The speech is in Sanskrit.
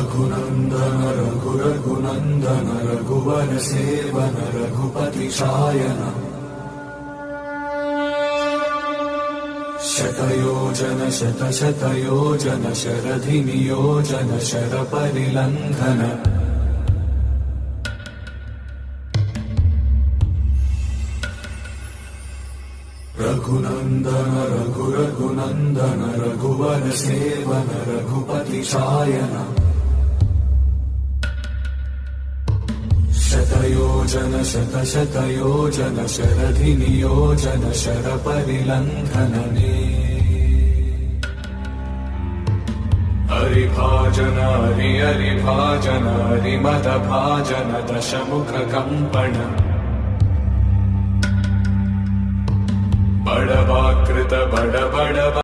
रघुनन्दन रघुरघुनन्दन रघुवर सेवन रघुपति शायन शतयोजन शतशतयोजन शरधि नियोजन शरपरिलङ्घन रघुनन्दन रघुरघुनन्दन रघुवर सेवन रघुपति शायन शतयोजन शतशतयोजन शरधि नियोजन शरपरिलङ्घनने हरिभाजन हरिभाजन हरिमदभाजन दशमुख कम्पण बड़वाकृत बड़